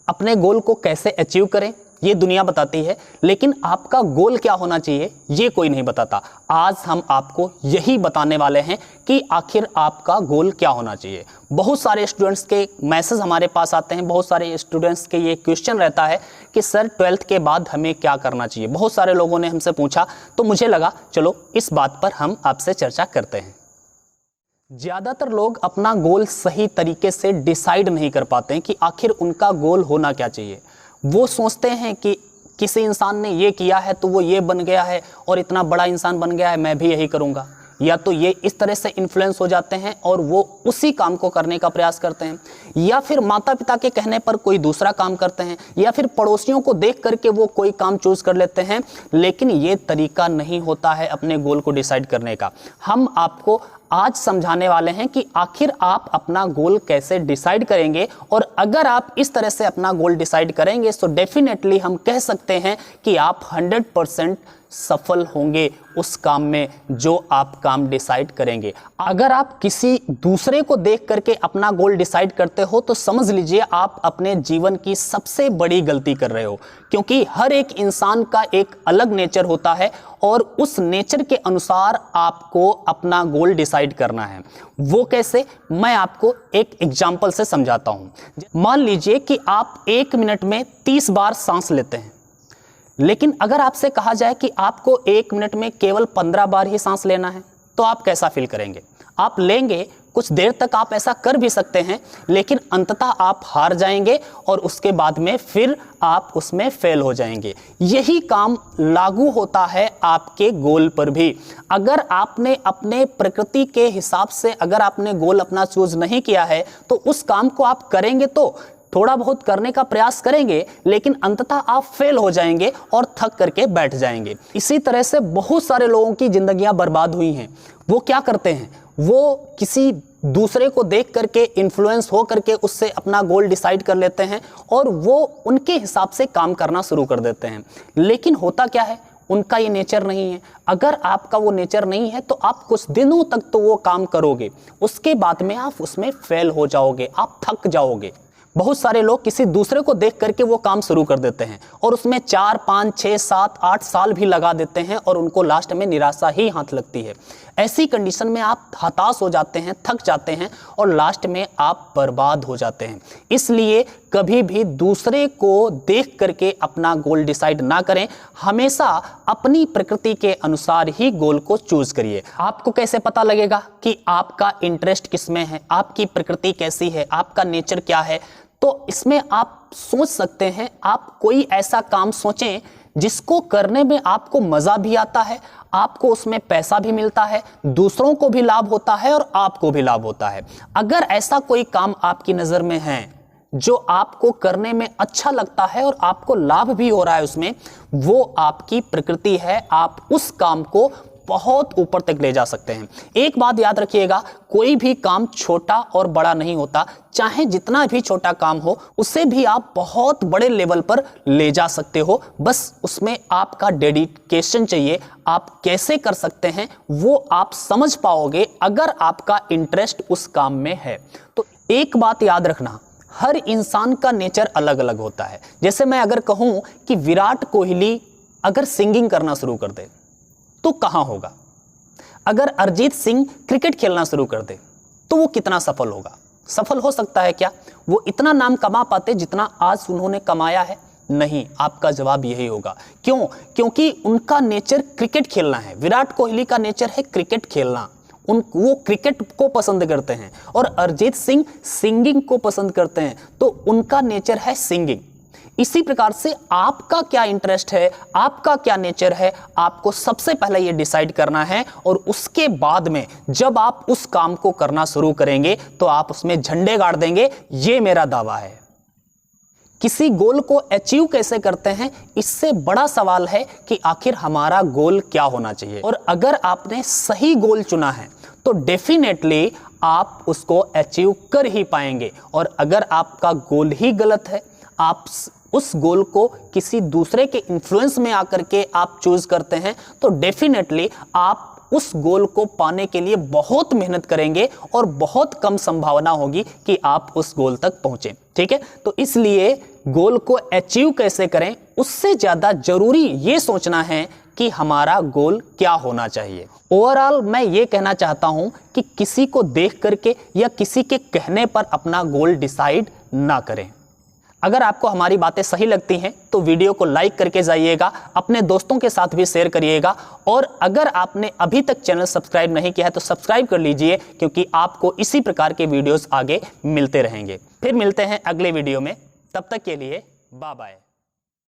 अपने गोल को कैसे अचीव करें ये दुनिया बताती है, लेकिन आपका गोल क्या होना चाहिए ये कोई नहीं बताता। आज हम आपको यही बताने वाले हैं कि आखिर आपका गोल क्या होना चाहिए। बहुत सारे स्टूडेंट्स के मैसेज हमारे पास आते हैं, बहुत सारे स्टूडेंट्स के ये क्वेश्चन रहता है कि सर 12th के बाद हमें क्या करना चाहिए। बहुत सारे लोगों ने हमसे पूछा, तो मुझे लगा चलो इस बात पर हम आपसे चर्चा करते हैं। ज़्यादातर लोग अपना गोल सही तरीके से डिसाइड नहीं कर पाते हैं कि आखिर उनका गोल होना क्या चाहिए। वो सोचते हैं कि किसी इंसान ने ये किया है तो वो ये बन गया है और इतना बड़ा इंसान बन गया है, मैं भी यही करूँगा। या तो ये इस तरह से इन्फ्लुएंस हो जाते हैं और वो उसी काम को करने का प्रयास करते हैं, या फिर माता पिता के कहने पर कोई दूसरा काम करते हैं, या फिर पड़ोसियों को देख करके वो कोई काम चूज कर लेते हैं। लेकिन ये तरीका नहीं होता है अपने गोल को डिसाइड करने का। हम आपको आज समझाने वाले हैं कि आखिर आप अपना गोल कैसे डिसाइड करेंगे, और अगर आप इस तरह से अपना गोल डिसाइड करेंगे तो डेफिनेटली हम कह सकते हैं कि आप 100% सफल होंगे उस काम में जो आप काम डिसाइड करेंगे। अगर आप किसी दूसरे को देख करके अपना गोल डिसाइड करते हो तो समझ लीजिए आप अपने जीवन की सबसे बड़ी गलती कर रहे हो, क्योंकि हर एक इंसान का एक अलग नेचर होता है और उस नेचर के अनुसार आपको अपना गोल डिसाइड करना है। वो कैसे, मैं आपको एक एग्जाम्पल से समझाता हूं। मान लीजिए कि आप 1 मिनट में 30 बार सांस लेते हैं, लेकिन अगर आपसे कहा जाए कि आपको 1 मिनट में केवल 15 बार ही सांस लेना है, तो आप कैसा फील करेंगे? आप लेंगे, कुछ देर तक आप ऐसा कर भी सकते हैं, लेकिन अंततः आप हार जाएंगे और उसके बाद में फिर आप उसमें फेल हो जाएंगे। यही काम लागू होता है आपके गोल पर भी। अगर आपने अपने प्रकृति के हिसाब से अगर आपने गोल अपना चूज नहीं किया है तो उस काम को आप करेंगे तो थोड़ा बहुत करने का प्रयास करेंगे, लेकिन अंततः आप फेल हो जाएंगे और थक करके बैठ जाएंगे। इसी तरह से बहुत सारे लोगों की जिंदगियां बर्बाद हुई हैं। वो क्या करते हैं, वो किसी दूसरे को देख करके इन्फ्लुएंस हो करके उससे अपना गोल डिसाइड कर लेते हैं और वो उनके हिसाब से काम करना शुरू कर देते हैं। लेकिन होता क्या है, उनका ये नेचर नहीं है। अगर आपका वो नेचर नहीं है तो आप कुछ दिनों तक तो वो काम करोगे, उसके बाद में आप उसमें फेल हो जाओगे, आप थक जाओगे। बहुत सारे लोग किसी दूसरे को देख करके वो काम शुरू कर देते हैं और उसमें 4, 5, 6, 7, 8 साल भी लगा देते हैं और उनको लास्ट में निराशा ही हाथ लगती है। ऐसी कंडीशन में आप हताश हो जाते हैं, थक जाते हैं और लास्ट में आप बर्बाद हो जाते हैं। इसलिए कभी भी दूसरे को देख करके अपना गोल डिसाइड ना करें, हमेशा अपनी प्रकृति के अनुसार ही गोल को चूज करिए। आपको कैसे पता लगेगा कि आपका इंटरेस्ट किस में है, आपकी प्रकृति कैसी है, आपका नेचर क्या है? तो इसमें आप सोच सकते हैं, आप कोई ऐसा काम सोचें जिसको करने में आपको मजा भी आता है, आपको उसमें पैसा भी मिलता है, दूसरों को भी लाभ होता है और आपको भी लाभ होता है। अगर ऐसा कोई काम आपकी नजर में है जो आपको करने में अच्छा लगता है और आपको लाभ भी हो रहा है उसमें, वो आपकी प्रकृति है, आप उस काम को बहुत ऊपर तक ले जा सकते हैं। एक बात याद रखिएगा, कोई भी काम छोटा और बड़ा नहीं होता। चाहे जितना भी छोटा काम हो उसे भी आप बहुत बड़े लेवल पर ले जा सकते हो, बस उसमें आपका डेडिकेशन चाहिए। आप कैसे कर सकते हैं वो आप समझ पाओगे अगर आपका इंटरेस्ट उस काम में है। तो एक बात याद रखना, हर इंसान का नेचर अलग अलग होता है। जैसे मैं अगर कहूं कि विराट कोहली अगर सिंगिंग करना शुरू कर दे तो कहां होगा? अगर अरिजीत सिंह क्रिकेट खेलना शुरू कर दे तो वो कितना सफल होगा? सफल हो सकता है क्या? वो इतना नाम कमा पाते जितना आज उन्होंने कमाया है? नहीं। आपका जवाब यही होगा। क्यों? क्योंकि उनका नेचर क्रिकेट खेलना है। विराट कोहली का नेचर है क्रिकेट खेलना, वो क्रिकेट को पसंद करते हैं, और अरिजीत सिंह सिंगिंग को पसंद करते हैं, तो उनका नेचर है सिंगिंग। इसी प्रकार से आपका क्या इंटरेस्ट है, आपका क्या नेचर है, आपको सबसे पहले ये डिसाइड करना है, और उसके बाद में जब आप उस काम को करना शुरू करेंगे तो आप उसमें झंडे गाड़ देंगे, ये मेरा दावा है। किसी गोल को अचीव कैसे करते हैं, इससे बड़ा सवाल है कि आखिर हमारा गोल क्या होना चाहिए। और अगर आपने सही गोल चुना है तो डेफिनेटली आप उसको अचीव कर ही पाएंगे, और अगर आपका गोल ही गलत है, आप उस गोल को किसी दूसरे के इन्फ्लुएंस में आकर के आप चूज करते हैं, तो डेफिनेटली आप उस गोल को पाने के लिए बहुत मेहनत करेंगे और बहुत कम संभावना होगी कि आप उस गोल तक पहुंचे। ठीक है, तो इसलिए गोल को अचीव कैसे करें, उससे ज़्यादा जरूरी ये सोचना है कि हमारा गोल क्या होना चाहिए। ओवरऑल मैं ये कहना चाहता हूं कि किसी को देख करके या किसी के कहने पर अपना गोल डिसाइड ना करें। अगर आपको हमारी बातें सही लगती हैं तो वीडियो को लाइक करके जाइएगा, अपने दोस्तों के साथ भी शेयर करिएगा, और अगर आपने अभी तक चैनल सब्सक्राइब नहीं किया है तो सब्सक्राइब कर लीजिए, क्योंकि आपको इसी प्रकार के वीडियोस आगे मिलते रहेंगे। फिर मिलते हैं अगले वीडियो में, तब तक के लिए बाय बाय।